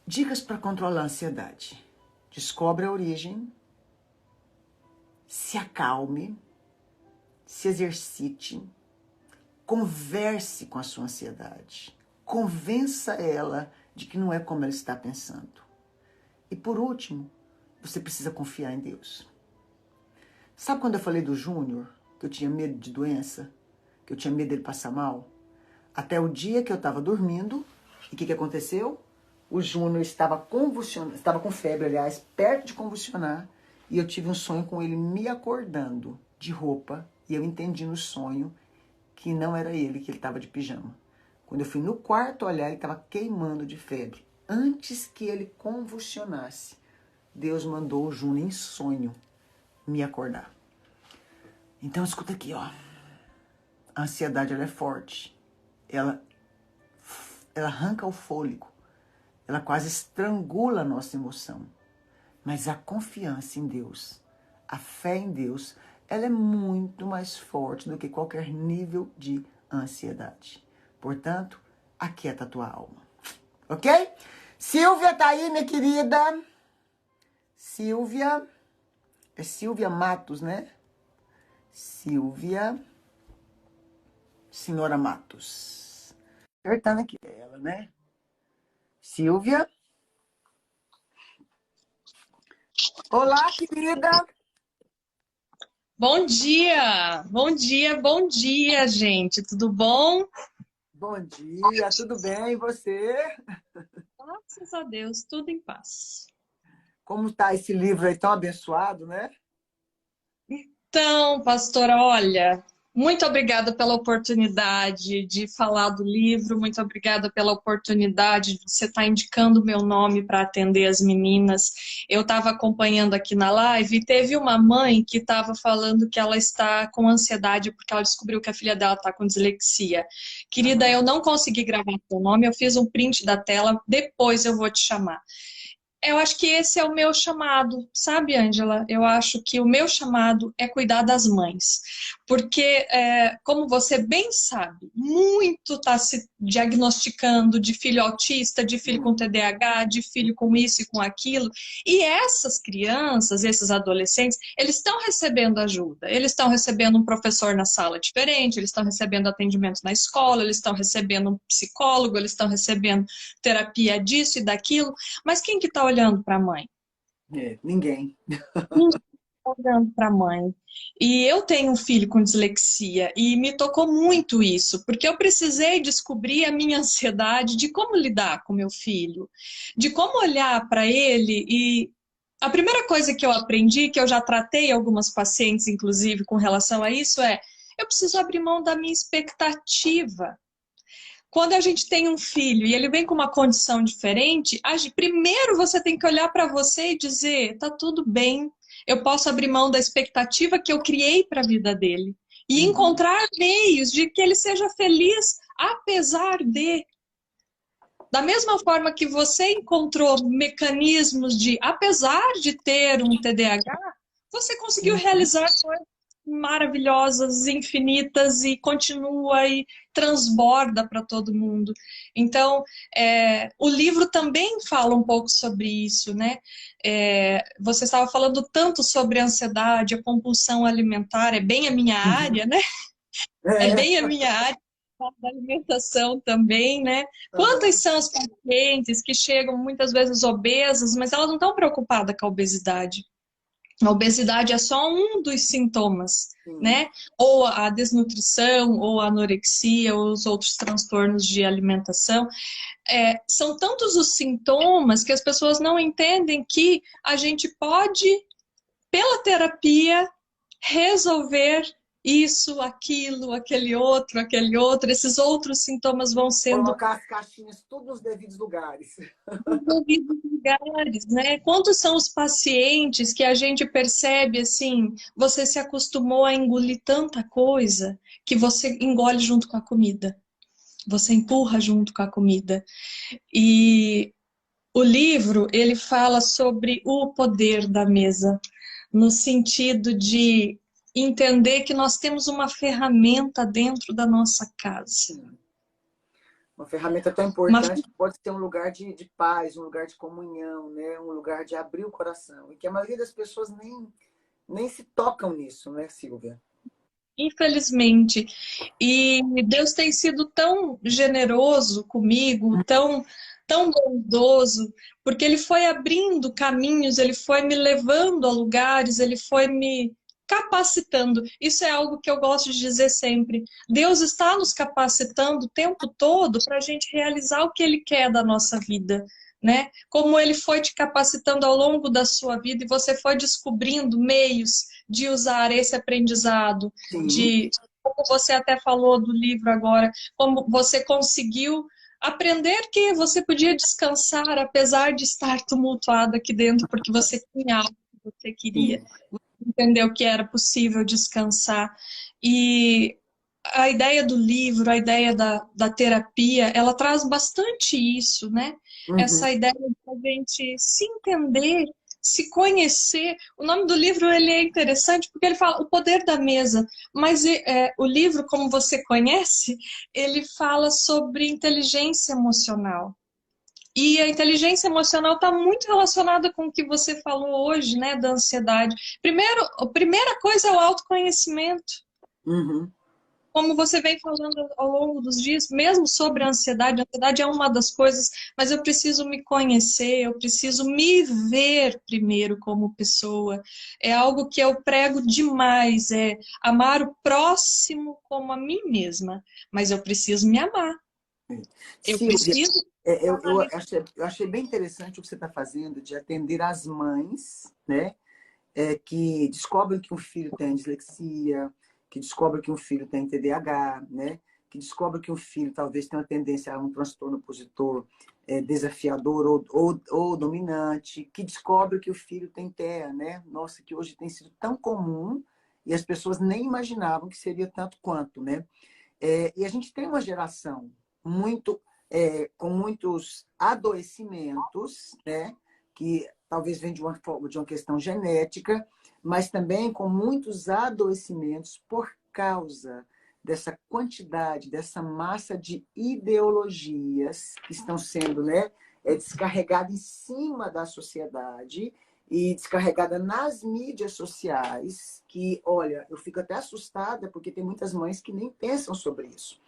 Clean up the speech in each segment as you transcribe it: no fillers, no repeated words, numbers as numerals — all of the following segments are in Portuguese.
Dicas para controlar a ansiedade. Descobre a origem, se acalme, se exercite, converse com a sua ansiedade, convença ela de que não é como ela está pensando. E por último, você precisa confiar em Deus. Sabe quando eu falei do Júnior, que eu tinha medo de doença, que eu tinha medo dele passar mal? Até o dia que eu estava dormindo, e o que aconteceu? O Júnior estava convulsionando, estava com febre, aliás, perto de convulsionar, e eu tive um sonho com ele me acordando de roupa, e eu entendi no sonho que não era ele, que ele estava de pijama. Quando eu fui no quarto olhar, ele estava queimando de febre. Antes que ele convulsionasse, Deus mandou o Júnior em sonho me acordar. Então escuta aqui, ó. A ansiedade, ela é forte. Ela arranca o fôlego. Ela quase estrangula a nossa emoção. Mas a confiança em Deus, a fé em Deus, ela é muito mais forte do que qualquer nível de ansiedade. Portanto, aquieta a tua alma. Ok? Silvia tá aí, minha querida. Silvia. É Silvia Matos, né? Silvia. Senhora Matos. Acertando aqui ela, né? Silvia. Olá, querida. Bom dia, bom dia, bom dia, gente. Tudo bom? Bom dia, tudo bem? E você? Graças a Deus, tudo em paz. Como está esse livro aí tão abençoado, né? Então, pastora, olha, muito obrigada pela oportunidade de falar do livro, muito obrigada pela oportunidade de você estar indicando o meu nome para atender as meninas. Eu estava acompanhando aqui na live e teve uma mãe que estava falando que ela está com ansiedade porque ela descobriu que a filha dela está com dislexia. Querida, eu não consegui gravar seu nome, eu fiz um print da tela, depois eu vou te chamar. Eu acho que esse é o meu chamado, sabe, Ângela? Eu acho que o meu chamado é cuidar das mães. Porque, como você bem sabe, muito está se diagnosticando de filho autista, de filho com TDAH, de filho com isso e com aquilo. E essas crianças, esses adolescentes, eles estão recebendo ajuda. Eles estão recebendo um professor na sala diferente, eles estão recebendo atendimento na escola, eles estão recebendo um psicólogo, eles estão recebendo terapia disso e daquilo. Mas quem que está olhando para a mãe? Ninguém. Ninguém está olhando para a mãe. E eu tenho um filho com dislexia e me tocou muito isso, porque eu precisei descobrir a minha ansiedade de como lidar com meu filho, de como olhar para ele. E a primeira coisa que eu aprendi, que eu já tratei algumas pacientes, inclusive, com relação a isso, é eu preciso abrir mão da minha expectativa. Quando a gente tem um filho e ele vem com uma condição diferente, primeiro você tem que olhar para você e dizer: tá tudo bem, eu posso abrir mão da expectativa que eu criei para a vida dele e encontrar meios de que ele seja feliz apesar de. Da mesma forma que você encontrou mecanismos de, apesar de ter um TDAH, você conseguiu realizar coisas maravilhosas, infinitas e continua e transborda para todo mundo. Então, o livro também fala um pouco sobre isso, né? Você estava falando tanto sobre a ansiedade, a compulsão alimentar, é bem a minha área, né? É É. bem a minha área da alimentação também, né? Quantas são as pacientes que chegam muitas vezes obesas, mas elas não estão preocupadas com a obesidade. A obesidade é só um dos sintomas, Sim. né? Ou a desnutrição, ou a anorexia, ou os outros transtornos de alimentação. São tantos os sintomas que as pessoas não entendem que a gente pode, pela terapia, resolver isso, aquilo, aquele outro, esses outros sintomas vão sendo Colocar as caixinhas tudo nos devidos lugares. devidos lugares, né? Quantos são os pacientes que a gente percebe assim, você se acostumou a engolir tanta coisa que você engole junto com a comida, você empurra junto com a comida. E o livro, ele fala sobre o poder da mesa, no sentido de entender que nós temos uma ferramenta dentro da nossa casa. Uma ferramenta tão Uma importante que pode ser um lugar de paz, um lugar de comunhão, né? Um lugar de abrir o coração. E que a maioria das pessoas nem se tocam nisso, né, Silvia? Infelizmente. E Deus tem sido tão generoso comigo, tão bondoso, porque Ele foi abrindo caminhos, Ele foi me levando a lugares, Ele foi me capacitando. Isso é algo que eu gosto de dizer sempre. Deus está nos capacitando o tempo todo para a gente realizar o que Ele quer da nossa vida. Né? Como ele foi te capacitando ao longo da sua vida e você foi descobrindo meios de usar esse aprendizado, Sim. de como você até falou do livro agora, como você conseguiu aprender que você podia descansar apesar de estar tumultuado aqui dentro, porque você tinha algo que você queria, Sim. entendeu que era possível descansar. E a ideia do livro, a ideia da terapia, ela traz bastante isso, né? Uhum. Essa ideia de a gente se entender, se conhecer. O nome do livro ele é interessante porque ele fala o poder da mesa, mas o livro, como você conhece, ele fala sobre inteligência emocional. E a inteligência emocional está muito relacionada com o que você falou hoje, né, da ansiedade. Primeiro, a primeira coisa é o autoconhecimento. Uhum. Como você vem falando ao longo dos dias, mesmo sobre a ansiedade é uma das coisas, mas eu preciso me conhecer, eu preciso me ver primeiro como pessoa. É algo que eu prego demais, é amar o próximo como a mim mesma, mas eu preciso me amar. Eu Silvia, preciso eu achei bem interessante o que você está fazendo de atender as mães, né? Que descobrem que um filho tem dislexia, que descobrem que um filho tem TDAH, né? Que descobrem que um filho talvez tenha uma tendência a um transtorno opositor desafiador ou dominante, que descobre que o filho tem TEA, né? Nossa, que hoje tem sido tão comum e as pessoas nem imaginavam que seria tanto quanto, né? E a gente tem uma geração muito com muitos adoecimentos, né? Que talvez venha de uma questão genética, mas também com muitos adoecimentos por causa dessa quantidade, dessa massa de ideologias que estão sendo, né, descarregada em cima da sociedade e descarregada nas mídias sociais, que, olha, eu fico até assustada porque tem muitas mães que nem pensam sobre isso.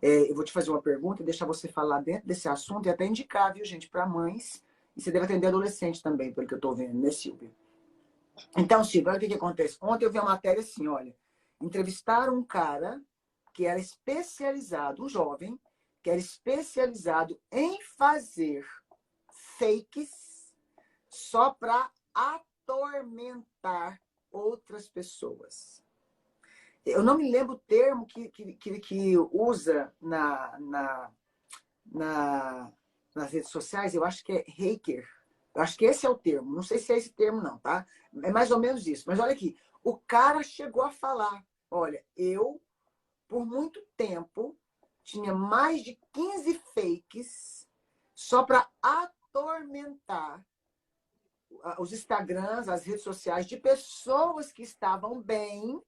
Eu vou te fazer uma pergunta, deixar você falar dentro desse assunto e até indicar, viu, gente, para mães. E você deve atender adolescente também, pelo que eu estou vendo, né, Silvia? Então, Silvia, olha o que acontece. Ontem eu vi uma matéria assim, olha. Entrevistaram um cara que era especializado, um jovem, que era especializado em fazer fakes só para atormentar outras pessoas. Eu não me lembro o termo que usa na, nas redes sociais, eu acho que é hacker. Eu acho que esse é o termo. Não sei se é esse termo, não, tá? É mais ou menos isso. Mas olha aqui, o cara chegou a falar: olha, eu, por muito tempo, tinha mais de 15 fakes só para atormentar os Instagrams, as redes sociais de pessoas que estavam bem,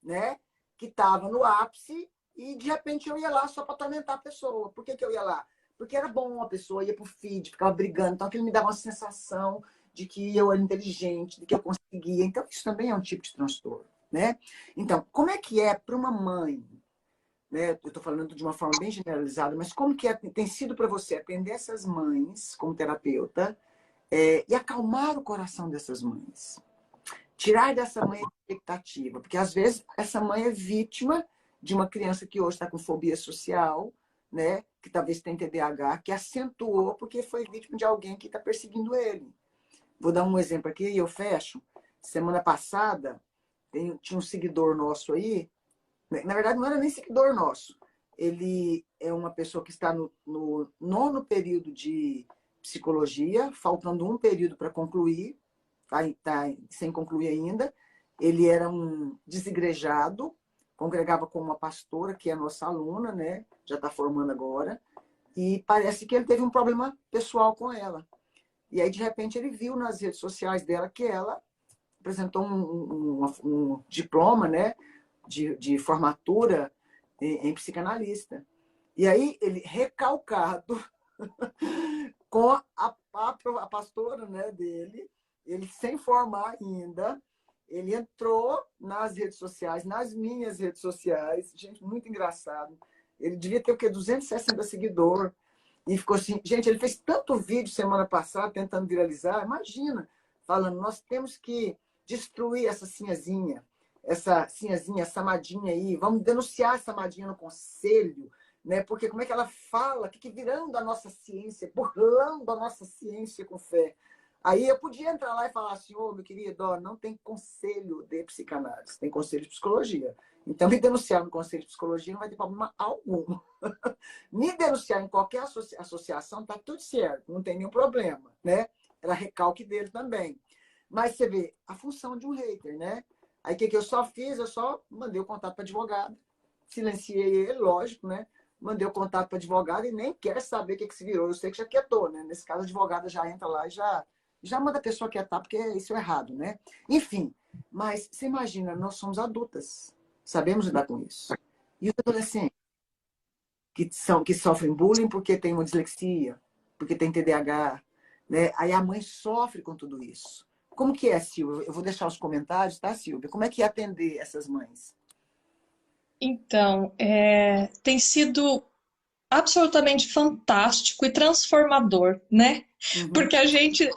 né? Que estavam no ápice e de repente eu ia lá só para atormentar a pessoa. Por que eu ia lá? Porque era bom, a pessoa ia pro feed, ficava brigando, então aquilo me dava uma sensação de que eu era inteligente, de que eu conseguia. Então isso também é um tipo de transtorno, né? Então, como é que é para uma mãe, né? Eu estou falando de uma forma bem generalizada, mas como que tem sido para você atender essas mães como terapeuta e acalmar o coração dessas mães? Tirar dessa mãe a expectativa, porque às vezes essa mãe é vítima de uma criança que hoje está com fobia social, né? Que talvez tenha TDAH, que acentuou porque foi vítima de alguém que está perseguindo ele. Vou dar um exemplo aqui e eu fecho. Semana passada, tinha um seguidor nosso aí, na verdade não era nem seguidor nosso, ele é uma pessoa que está no nono período de psicologia, faltando um período para concluir, tá sem concluir ainda. Ele era um desigrejado, congregava com uma pastora, que é a nossa aluna, né? Já está formando agora. E parece que ele teve um problema pessoal com ela. E aí, de repente, ele viu nas redes sociais dela que ela apresentou um diploma, né? De formatura em psicanalista. E aí ele, recalcado, com a pastora, né, dele, ele sem formar ainda, ele entrou nas redes sociais, nas minhas redes sociais, gente, muito engraçado. Ele devia ter o quê? 260 seguidores. E ficou assim, gente, ele fez tanto vídeo semana passada tentando viralizar, imagina, falando, nós temos que destruir essa sinhazinha, essa Madinha aí, vamos denunciar essa Madinha no conselho, né? Porque como é que ela fala, que virando a nossa ciência, burlando a nossa ciência com fé. Aí eu podia entrar lá e falar assim, ô, meu querido, ó, não tem conselho de psicanálise, tem conselho de psicologia. Então, me denunciar no conselho de psicologia não vai ter problema algum. Me denunciar em qualquer associação, tá tudo certo, não tem nenhum problema, né? Era recalque dele também. Mas você vê a função de um hater, né? Aí o que eu só fiz? Eu só mandei o contato para advogado, silenciei ele, lógico, né? Mandei o contato para advogado e nem quer saber o que se virou. Eu sei que já quietou, né? Nesse caso, a advogada já entra lá e já manda a pessoa quietar, porque isso é errado, né? Enfim, mas você imagina, nós somos adultas, sabemos lidar com isso. E os adolescentes que sofrem bullying porque tem uma dislexia, porque tem TDAH, né? Aí a mãe sofre com tudo isso. Como que é, Silvia? Eu vou deixar os comentários, tá, Silvia? Como é que é atender essas mães? Então, tem sido absolutamente fantástico e transformador, né? Uhum. Porque a gente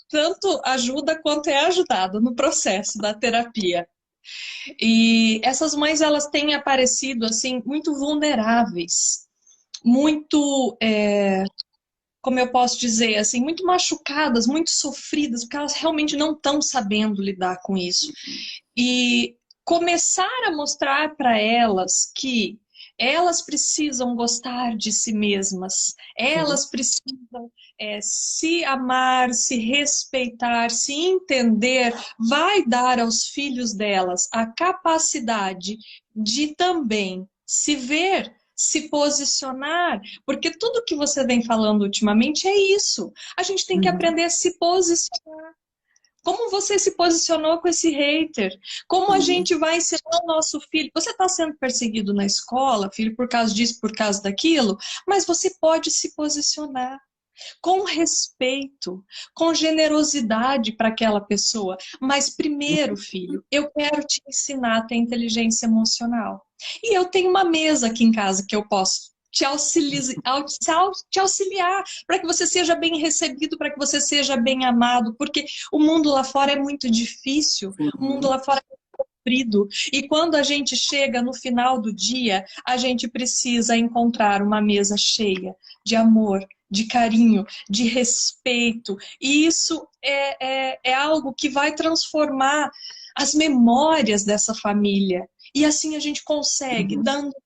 tanto ajuda quanto é ajudado no processo da terapia. E essas mães, elas têm aparecido assim muito vulneráveis, muito, como eu posso dizer, assim, muito machucadas, muito sofridas, porque elas realmente não estão sabendo lidar com isso. E começar a mostrar para elas que elas precisam gostar de si mesmas, Sim. elas precisam se amar, se respeitar, se entender, vai dar aos filhos delas a capacidade de também se ver, se posicionar, porque tudo que você vem falando ultimamente é isso. A gente tem que Uhum. aprender a se posicionar. Como você se posicionou com esse hater? Como a Sim. gente vai ensinar o nosso filho? Você está sendo perseguido na escola, filho, por causa disso, por causa daquilo, mas você pode se posicionar com respeito, com generosidade para aquela pessoa. Mas primeiro, filho, eu quero te ensinar a ter inteligência emocional. E eu tenho uma mesa aqui em casa que eu posso te auxiliar para que você seja bem recebido, para que você seja bem amado, porque o mundo lá fora é muito difícil, o mundo Sim. lá fora é sofrido. E quando a gente chega no final do dia, a gente precisa encontrar uma mesa cheia de amor, de carinho, de respeito. E isso é algo que vai transformar as memórias dessa família. E assim a gente consegue, Uhum. dando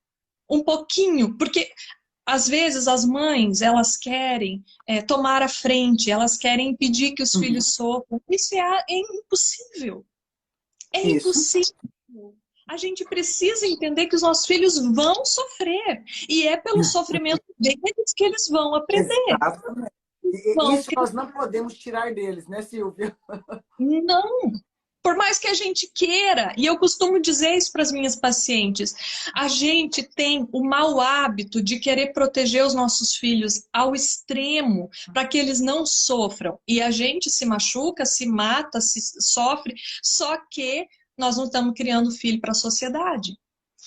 um pouquinho, porque às vezes as mães, elas querem tomar a frente, elas querem impedir que os Uhum. filhos sofram. Isso é impossível. É Isso. impossível. A gente precisa entender que os nossos filhos vão sofrer. E é pelo sofrimento deles que eles vão aprender. Exatamente. E Vão isso nós não podemos tirar deles, né, Silvia? Não, por mais que a gente queira, e eu costumo dizer isso para as minhas pacientes, a gente tem o mau hábito de querer proteger os nossos filhos ao extremo, para que eles não sofram. E a gente se machuca, se mata, se sofre, só que nós não estamos criando filho para a sociedade.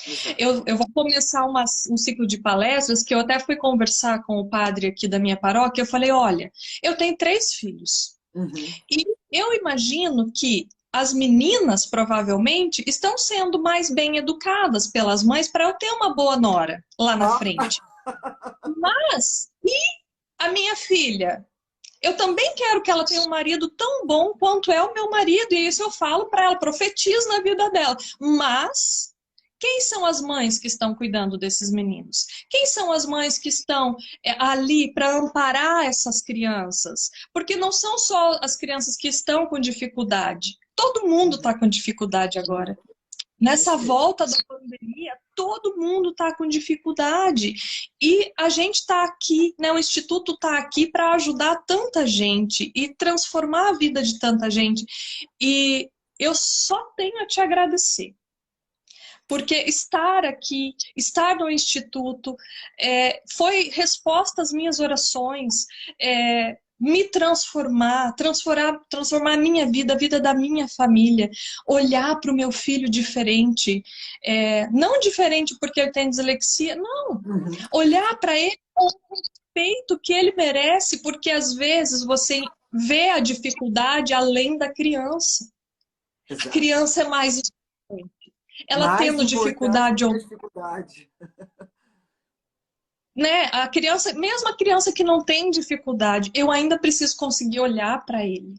Exato. Eu vou começar um ciclo de palestras que eu até fui conversar com o padre aqui da minha paróquia. Eu falei: olha, eu tenho 3 filhos. Uhum. E eu imagino que as meninas provavelmente estão sendo mais bem educadas pelas mães para eu ter uma boa nora lá na Ah, frente. Mas e a minha filha? Eu também quero que ela tenha um marido tão bom quanto é o meu marido, e isso eu falo para ela, profetizo na vida dela. Mas quem são as mães que estão cuidando desses meninos? Quem são as mães que estão ali para amparar essas crianças? Porque não são só as crianças que estão com dificuldade. Todo mundo está com dificuldade agora. Nessa isso mesmo. volta da pandemia, todo mundo está com dificuldade. E a gente está aqui, né? O Instituto está aqui para ajudar tanta gente e transformar a vida de tanta gente. E eu só tenho a te agradecer. Porque estar aqui, estar no instituto, foi resposta às minhas orações, me transformar a minha vida, a vida da minha família, olhar para o meu filho diferente, não diferente porque ele tem dislexia, não, Uhum. olhar para ele com o respeito que ele merece, porque às vezes você vê a dificuldade além da criança. A Exato. criança é mais importante. Ela Mais tendo importante do dificuldade, que a dificuldade. né? A criança, mesmo a criança que não tem dificuldade, eu ainda preciso conseguir olhar para ele.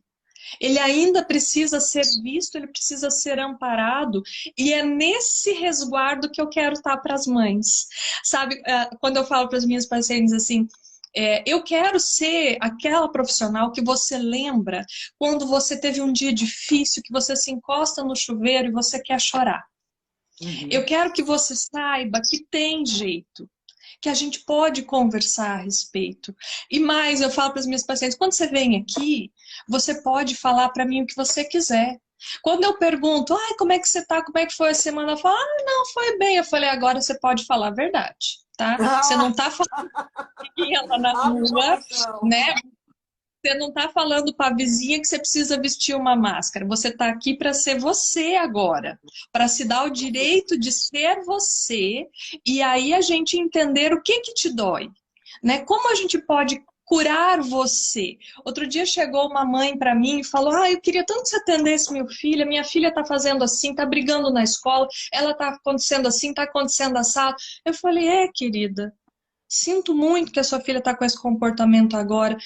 Ele ainda precisa ser visto, ele precisa ser amparado, e é nesse resguardo que eu quero estar para as mães. Sabe, quando eu falo para as minhas pacientes assim, eu quero ser aquela profissional que você lembra quando você teve um dia difícil, que você se encosta no chuveiro e você quer chorar. Eu Uhum. quero que você saiba que tem jeito, que a gente pode conversar a respeito. E mais, eu falo para as minhas pacientes, quando você vem aqui, você pode falar para mim o que você quiser. Quando eu pergunto, como é que você tá? Como é que foi a semana? Eu falo, não, foi bem. Eu falei, agora você pode falar a verdade, tá? Você não tá falando que ela na Abre o rua, coração. né? Você não está falando para a vizinha que você precisa vestir uma máscara. Você está aqui para ser você agora, para se dar o direito de ser você e aí a gente entender o que te dói, né? Como a gente pode curar você? Outro dia chegou uma mãe para mim e falou: eu queria tanto que você atendesse meu filho. A minha filha está fazendo assim, está brigando na escola, ela está acontecendo assim, está acontecendo assado. Eu falei: querida, sinto muito que a sua filha está com esse comportamento agora.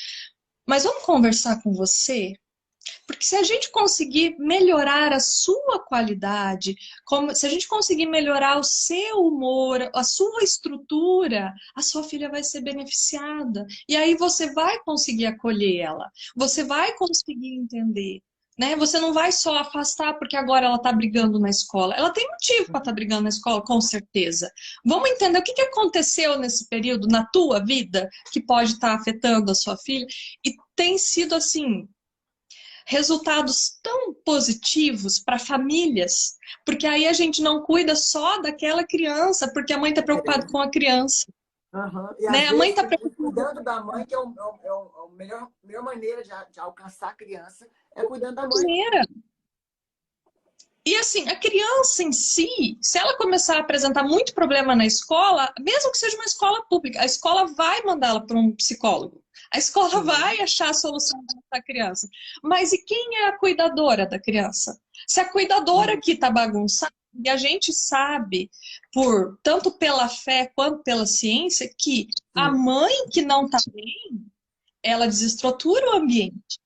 Mas vamos conversar com você? Porque se a gente conseguir melhorar a sua qualidade, se a gente conseguir melhorar o seu humor, a sua estrutura, a sua filha vai ser beneficiada. E aí você vai conseguir acolher ela, você vai conseguir entender. Né? Você não vai só afastar porque agora ela está brigando na escola. Ela tem motivo para estar brigando na escola, com certeza. Vamos entender o que aconteceu nesse período na tua vida que pode estar afetando a sua filha. E tem sido assim, resultados tão positivos para famílias, porque aí a gente não cuida só daquela criança, porque a mãe está preocupada com a criança, Uhum. E às né? A mãe vezes, está preocupada cuidando da mãe, que é a melhor maneira de alcançar a criança, é cuidando da com a mãe. maneira. E assim, a criança em si, se ela começar a apresentar muito problema na escola, mesmo que seja uma escola pública, a escola vai mandá-la para um psicólogo. A escola Sim. vai achar a solução para a criança. Mas e quem é a cuidadora da criança? Se a cuidadora Uhum. aqui está bagunçada, e a gente sabe, tanto pela fé quanto pela ciência, que a Sim. mãe que não está bem, ela desestrutura o ambiente,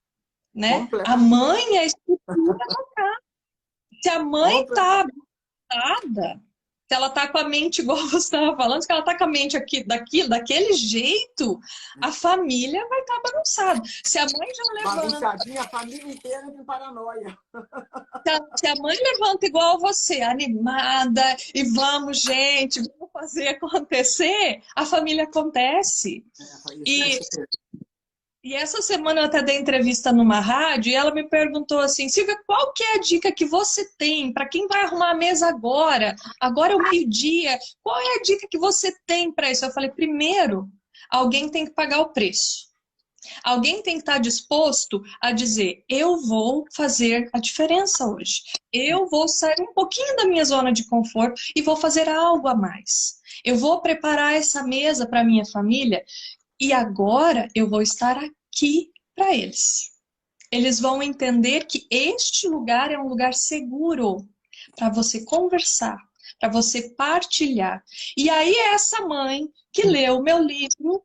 né? A Completamente. mãe é a estrutura. Se a mãe está Completamente. nada. Se ela tá com a mente, igual você estava falando, se ela tá com a mente aqui, daquele jeito, a família vai estar bagunçada. Se a mãe já levanta, Bagunçadinha, a família inteira tem paranoia. se a mãe levanta igual você, animada, e vamos, gente, vamos fazer acontecer, a família acontece. E E essa semana eu até dei entrevista numa rádio e ela me perguntou assim, Silvia, qual que é a dica que você tem para quem vai arrumar a mesa agora? Agora é o meio-dia. Qual é a dica que você tem para isso? Eu falei, primeiro, alguém tem que pagar o preço. Alguém tem que estar disposto a dizer, eu vou fazer a diferença hoje. Eu vou sair um pouquinho da minha zona de conforto e vou fazer algo a mais. Eu vou preparar essa mesa para minha família e agora eu vou estar aqui para eles. Eles vão entender que este lugar é um lugar seguro para você conversar, para você partilhar. E aí essa mãe que leu o meu livro,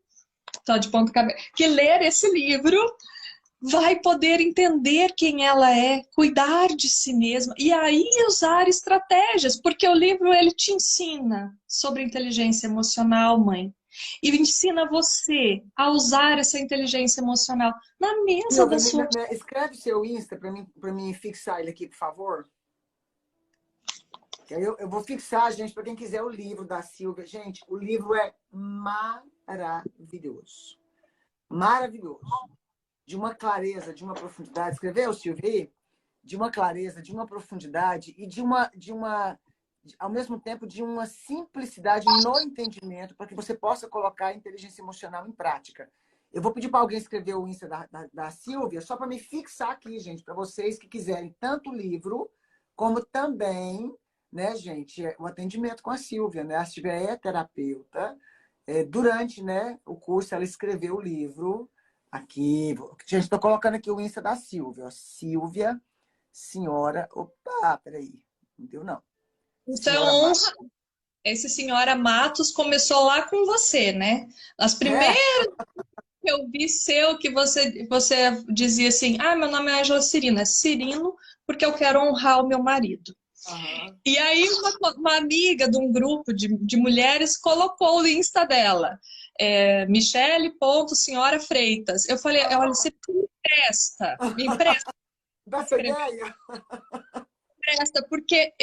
só de ponta cabeça, que ler esse livro vai poder entender quem ela é, cuidar de si mesma e aí usar estratégias, porque o livro ele te ensina sobre inteligência emocional, mãe. E ensina você a usar essa inteligência emocional na mesa da Silvia, sua. escreve seu Insta para mim fixar ele aqui, por favor. Que aí eu vou fixar, gente, para quem quiser o livro da Silvia. Gente, o livro é maravilhoso. Maravilhoso. De uma clareza, de uma profundidade. Escreveu, Silvia? De uma clareza, de uma profundidade e ao mesmo tempo de uma simplicidade no entendimento, para que você possa colocar a inteligência emocional em prática. Eu vou pedir para alguém escrever o Insta da Silvia, só para me fixar aqui, gente, para vocês que quiserem tanto o livro, como também, né, gente, o atendimento com a Silvia, né? A Silvia é terapeuta. Durante, né, o curso, ela escreveu o livro. Aqui, gente, estou colocando aqui o Insta da Silvia. Ó. Silvia, senhora. Opa, peraí. Não deu, não. Isso é Senhora Matos. honra. Esse senhora Matos começou lá com você, né? As É. primeiras que eu vi seu, que você dizia assim, ah, meu nome é Ângela Cirino. É Cirino porque eu quero honrar o meu marido. Aham. E aí uma amiga de um grupo de mulheres colocou o Insta dela. Michele, ponto, senhora Freitas. Eu falei, olha, você me empresta Dá essa escrever ideia? esta, porque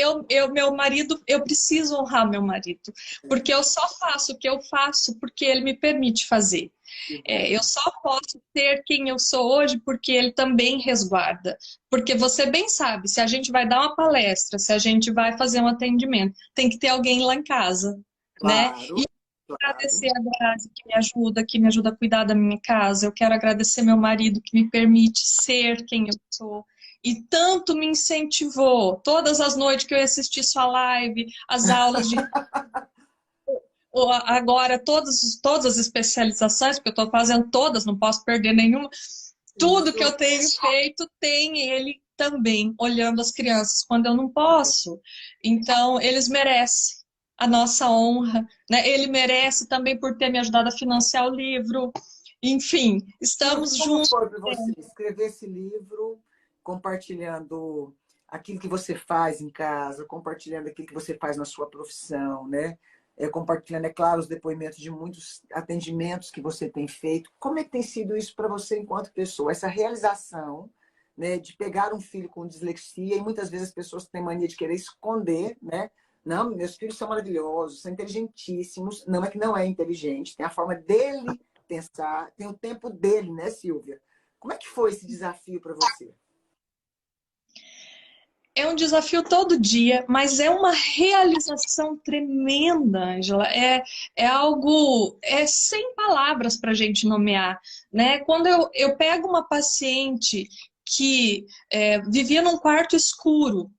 meu marido, eu preciso honrar meu marido, porque eu só faço o que eu faço porque ele me permite fazer. Que bom. Eu só posso ser quem eu sou hoje porque ele também resguarda. Porque você bem sabe, se a gente vai dar uma palestra, se a gente vai fazer um atendimento, tem que ter alguém lá em casa, né? Claro, claro. Agradecer a Grazi que me ajuda a cuidar da minha casa. Eu quero agradecer meu marido que me permite ser quem eu sou. E tanto me incentivou. Todas as noites que eu assisti sua live, as aulas de agora, todas as especializações, porque eu estou fazendo todas, não posso perder nenhuma. Tudo que Isso. eu tenho feito tem ele também olhando as crianças quando eu não posso. Então, eles merecem a nossa honra, né? Ele merece também por ter me ajudado a financiar o livro. Enfim, Silvia, estamos como juntos. foi para você escrever esse livro, compartilhando aquilo que você faz em casa, compartilhando aquilo que você faz na sua profissão, né? Compartilhando, é claro, os depoimentos de muitos atendimentos que você tem feito. Como é que tem sido isso para você enquanto pessoa? Essa realização, né, de pegar um filho com dislexia, e muitas vezes as pessoas têm mania de querer esconder, né? Não, meus filhos são maravilhosos, são inteligentíssimos. Não é que não é inteligente, tem a forma dele pensar, tem o tempo dele, né, Silvia? Como é que foi esse desafio para você? É um desafio todo dia, mas é uma realização tremenda, Ângela. É algo, sem palavras para a gente nomear, né? Quando eu pego uma paciente que vivia num quarto escuro,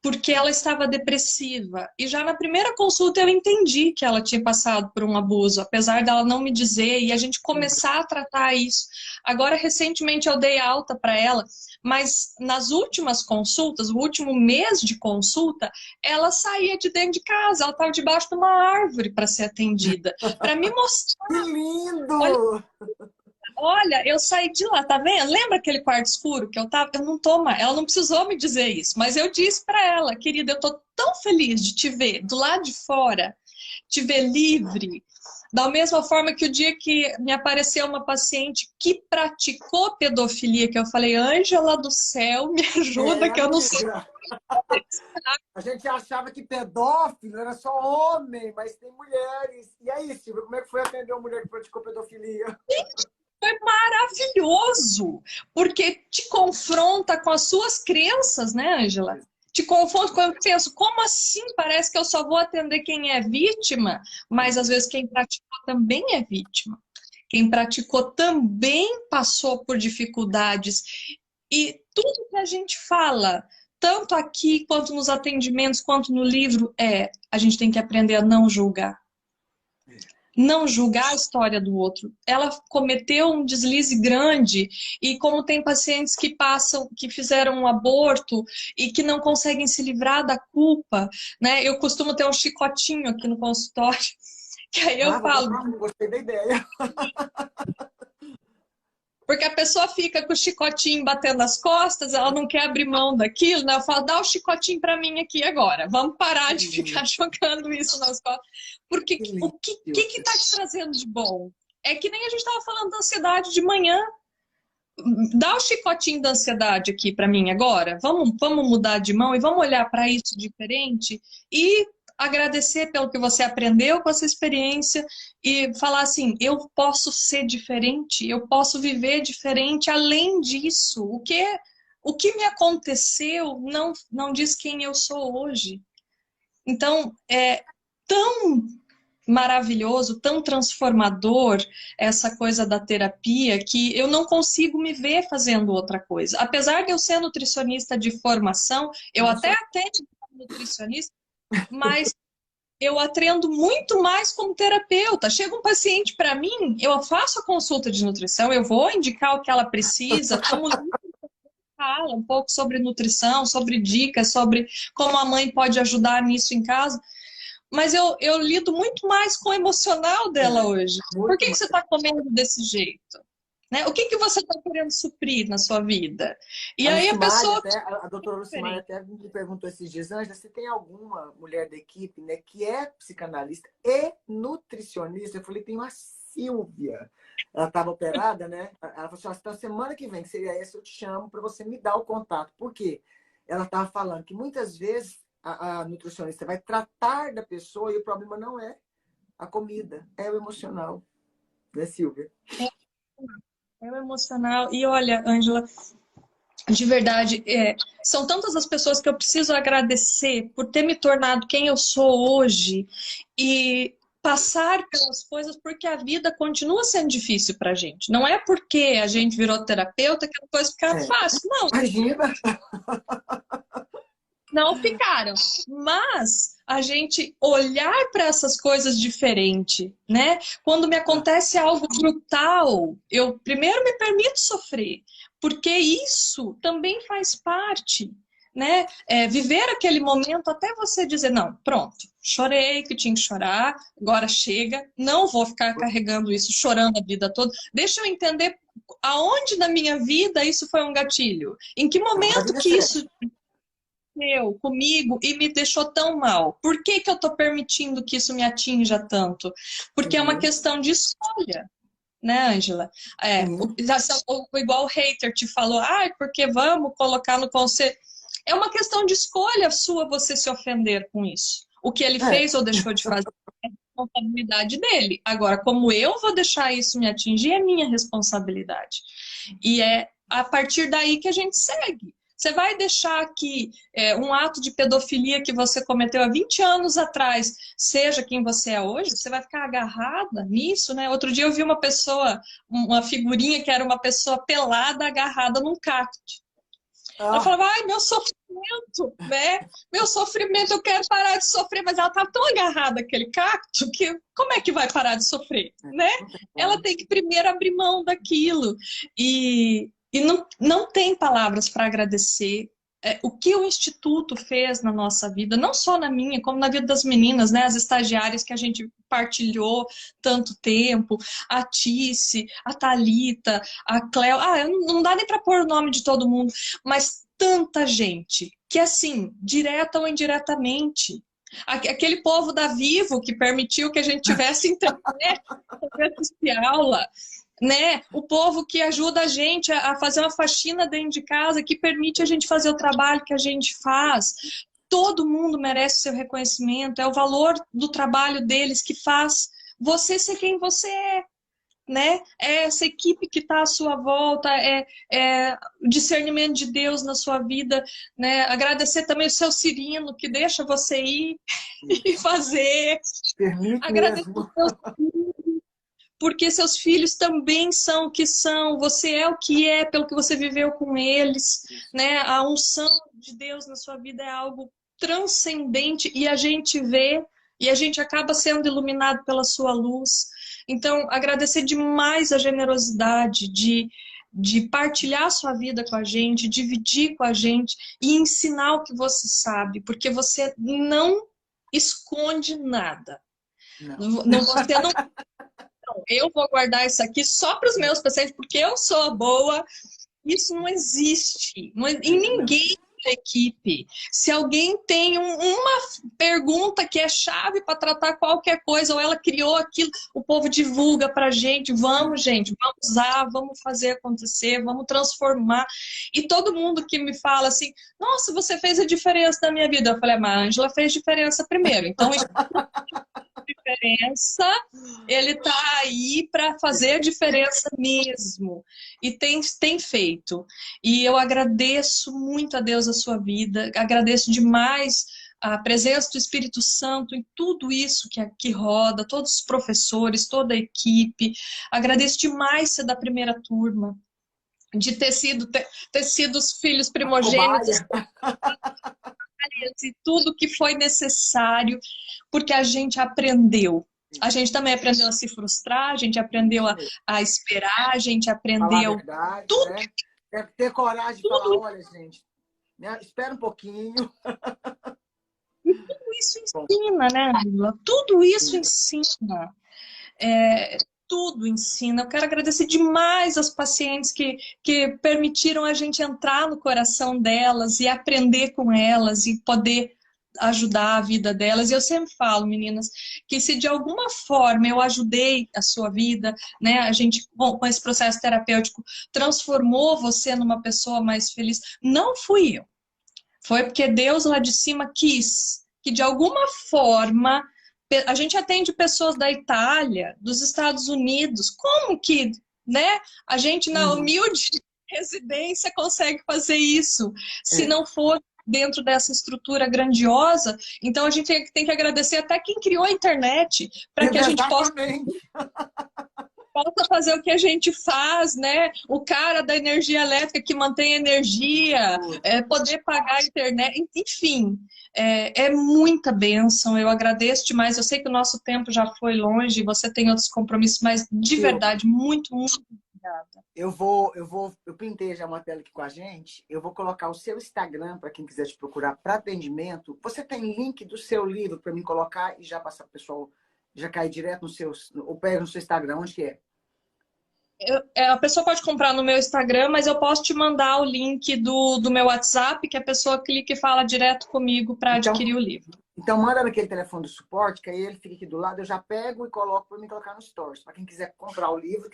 porque ela estava depressiva. E já na primeira consulta eu entendi que ela tinha passado por um abuso, apesar dela não me dizer, e a gente começar a tratar isso. Agora, recentemente eu dei alta para ela, mas nas últimas consultas, o último mês de consulta, ela saía de dentro de casa, ela estava debaixo de uma árvore para ser atendida, para me mostrar. Que lindo! Olha, eu saí de lá, tá vendo? Lembra aquele quarto escuro que eu tava? Eu não tô mais. Ela não precisou me dizer isso, mas eu disse pra ela, querida, eu tô tão feliz de te ver do lado de fora, te ver livre. Da mesma forma que o dia que me apareceu uma paciente que praticou pedofilia, que eu falei, Ângela do céu, me ajuda, que eu não sei. Amiga, a gente achava que pedófilo era só homem, mas tem mulheres. E aí, Silvia, como é que foi atender uma mulher que praticou pedofilia? Foi maravilhoso, porque te confronta com as suas crenças, né, Ângela? Te confronta com eu penso, como assim? Parece que eu só vou atender quem é vítima, mas às vezes quem praticou também é vítima. Quem praticou também passou por dificuldades. E tudo que a gente fala, tanto aqui quanto nos atendimentos, quanto no livro, a gente tem que aprender a não julgar. Não julgar a história do outro. Ela cometeu um deslize grande e como tem pacientes que passam, que fizeram um aborto e que não conseguem se livrar da culpa, né? Eu costumo ter um chicotinho aqui no consultório, que aí eu Vou falo, botar um, gostei da ideia. porque a pessoa fica com o chicotinho batendo as costas, ela não quer abrir mão daquilo, né? Eu falo, dá o chicotinho para mim aqui agora. Vamos parar de ficar jogando isso nas costas. Porque Que o lindo, que Silvia. tá te trazendo de bom? É que nem a gente estava falando da ansiedade de manhã. Dá o chicotinho da ansiedade aqui para mim agora. Vamos mudar de mão e vamos olhar para isso diferente e agradecer pelo que você aprendeu com essa experiência e falar assim, eu posso ser diferente, eu posso viver diferente. Além disso, o que me aconteceu não diz quem eu sou hoje. Então, é tão maravilhoso, tão transformador essa coisa da terapia que eu não consigo me ver fazendo outra coisa. Apesar de eu ser nutricionista de formação, eu até atendo nutricionista, mas eu atendo muito mais como terapeuta. Chega um paciente para mim, eu faço a consulta de nutrição, eu vou indicar o que ela precisa, como fala um pouco sobre nutrição, sobre dicas, sobre como a mãe pode ajudar nisso em casa. Mas eu lido muito mais com o emocional dela hoje. Por que você está comendo desse jeito? Né? O que você está querendo suprir na sua vida? E A aí a Lucimari, pessoa... até, a doutora Lucimari até me perguntou esses dias, Ângela, se tem alguma mulher da equipe, né, que é psicanalista e nutricionista? Eu falei, tem uma Silvia. Ela estava operada, né? Ela falou assim, então, semana que vem, que seria essa, eu te chamo para você me dar o contato. Por quê? Ela estava falando que muitas vezes a nutricionista vai tratar da pessoa e o problema não é a comida, é o emocional. Né, Silvia? É o emocional. E olha, Ângela, de verdade, são tantas as pessoas que eu preciso agradecer por ter me tornado quem eu sou hoje e passar pelas coisas, porque a vida continua sendo difícil pra gente. Não é porque a gente virou terapeuta que as coisas ficaram fáceis. Não, Imagina! não ficaram. Mas a gente olhar para essas coisas diferente, né? Quando me acontece algo brutal, eu primeiro me permito sofrer, porque isso também faz parte, né? Viver aquele momento até você dizer, não, pronto, chorei que tinha que chorar, agora chega, não vou ficar carregando isso, chorando a vida toda. Deixa eu entender aonde na minha vida isso foi um gatilho. Em que momento que isso comigo e me deixou tão mal? Por que que eu tô permitindo que isso me atinja tanto? Porque é uma questão de escolha, né, Ângela? Igual o hater te falou, porque vamos colocar no conselho. É uma questão de escolha sua você se ofender com isso. O que ele fez ou deixou de fazer é responsabilidade dele. Agora, como eu vou deixar isso me atingir, é minha responsabilidade. E é a partir daí que a gente segue. Você vai deixar que um ato de pedofilia que você cometeu há 20 anos atrás seja quem você é hoje? Você vai ficar agarrada nisso, né? Outro dia eu vi uma pessoa, uma figurinha que era uma pessoa pelada agarrada num cacto. Ela falava, meu sofrimento, né? Meu sofrimento, eu quero parar de sofrer, mas ela estava tão agarrada àquele cacto que como é que vai parar de sofrer, né? Ela tem que primeiro abrir mão daquilo. E não tem palavras para agradecer o que o Instituto fez na nossa vida, não só na minha, como na vida das meninas, né? As estagiárias que a gente partilhou tanto tempo, a Tice, a Thalita, a Cleo, não dá nem para pôr o nome de todo mundo, mas tanta gente, que assim, direta ou indiretamente, aquele povo da Vivo que permitiu que a gente tivesse internet, tivesse aula, né? O povo que ajuda a gente a fazer uma faxina dentro de casa, que permite a gente fazer o trabalho que a gente faz. Todo mundo merece seu reconhecimento, é o valor do trabalho deles que faz você ser quem você é, né? É essa equipe que está à sua volta, é o discernimento de Deus na sua vida, né? Agradecer também o seu Cirino, que deixa você ir e fazer. Permite Agradecer mesmo. os seus filhos, porque seus filhos também são o que são, você é o que é pelo que você viveu com eles, né? A unção de Deus na sua vida é algo transcendente e a gente vê e a gente acaba sendo iluminado pela sua luz. Então, agradecer demais a generosidade de partilhar a sua vida com a gente, dividir com a gente e ensinar o que você sabe, porque você não esconde nada. Você não eu vou guardar isso aqui só para os meus pacientes, porque eu sou boa. Isso não existe em ninguém da equipe. Se alguém tem uma pergunta que é chave para tratar qualquer coisa, ou ela criou aquilo, o povo divulga para gente, vamos usar, vamos fazer acontecer, vamos transformar. E todo mundo que me fala assim, nossa, você fez a diferença na minha vida. Eu falei, mas a Ângela fez diferença primeiro. Então, isso diferença, ele tá aí para fazer a diferença mesmo. E tem feito. E eu agradeço muito a Deus a sua vida, agradeço demais a presença do Espírito Santo em tudo isso que aqui roda, todos os professores, toda a equipe. Agradeço demais ser da primeira turma, de ter sido os filhos A primogênitos cobaia. e tudo que foi necessário, porque a gente aprendeu. A gente também aprendeu a se frustrar, a gente aprendeu Isso mesmo. a esperar, a gente Falar a aprendeu verdade, tudo, né? Ter coragem de falar, tudo olha, gente, né? Espera um pouquinho. isso Bom, ensina, né, Lula? Tudo isso ensina. É, tudo ensina. Eu quero agradecer demais aos pacientes que permitiram a gente entrar no coração delas e aprender com elas e poder ajudar a vida delas. E eu sempre falo, meninas, que se de alguma forma eu ajudei a sua vida, né, a gente, bom, com esse processo terapêutico, transformou você numa pessoa mais feliz, não fui eu. Foi porque Deus lá de cima quis que de alguma forma a gente atende pessoas da Itália, dos Estados Unidos. Como que, né? A gente na uhum. humilde residência consegue fazer isso, se É, não for dentro dessa estrutura grandiosa. Então a gente tem que agradecer até quem criou a internet para que a gente possa exatamente. fazer o que a gente faz, né? O cara da energia elétrica que mantém a energia, poder pagar a internet, enfim, é muita bênção. Eu agradeço demais. Eu sei que o nosso tempo já foi longe, você tem outros compromissos, mas de Silvia, verdade, muito, muito obrigada. eu pintei já uma tela aqui com a gente. Eu vou colocar o seu Instagram para quem quiser te procurar para atendimento. Você tem link do seu livro para mim colocar e já passar para o pessoal, já cair direto no seu, ou pega no seu Instagram, onde que é? A pessoa pode comprar no meu Instagram, mas eu posso te mandar o link do meu WhatsApp, que a pessoa clica e fala direto comigo para Então, adquirir o livro. Então, manda naquele telefone do suporte, que aí ele fica aqui do lado, eu já pego e coloco para me colocar no Stories. Para quem quiser comprar o livro,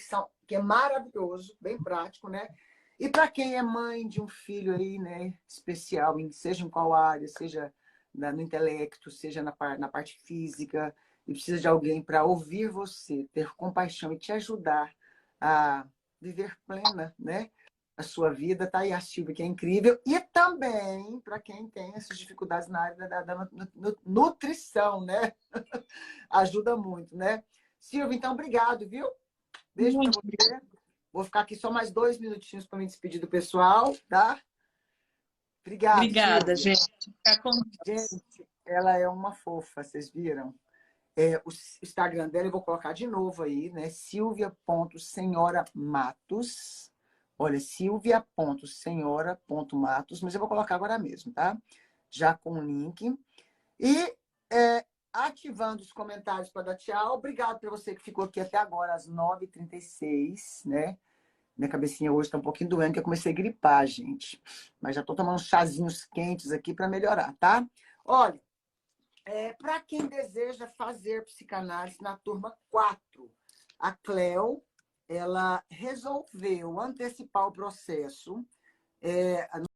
que é maravilhoso, bem prático, né? E para quem é mãe de um filho aí, né, especial, seja em qual área, seja no intelecto, seja na parte física, e precisa de alguém para ouvir você, ter compaixão e te ajudar a viver plena, né? A sua vida, tá aí a Silvia, que é incrível. E também para quem tem essas dificuldades na área da nutrição, né? Ajuda muito, né? Silvia, então, obrigado, viu? Beijo para Muito você. Vou ficar aqui só mais 2 minutinhos para me despedir do pessoal, tá? Obrigado, obrigada, Silvia. gente. Fica com Deus. Gente, ela é uma fofa, vocês viram? O Instagram dela eu vou colocar de novo aí, né? Silvia.senhoramatos. Olha, silvia.senhora.matos, mas eu vou colocar agora mesmo, tá? Já com o link. E ativando os comentários para dar tchau. Obrigado para você que ficou aqui até agora, às 9h36, né? Minha cabecinha hoje está um pouquinho doendo, porque eu comecei a gripar, gente. Mas já estou tomando chazinhos quentes aqui para melhorar, tá? Olha, para quem deseja fazer psicanálise na turma 4, a Cleo, ela resolveu antecipar o processo.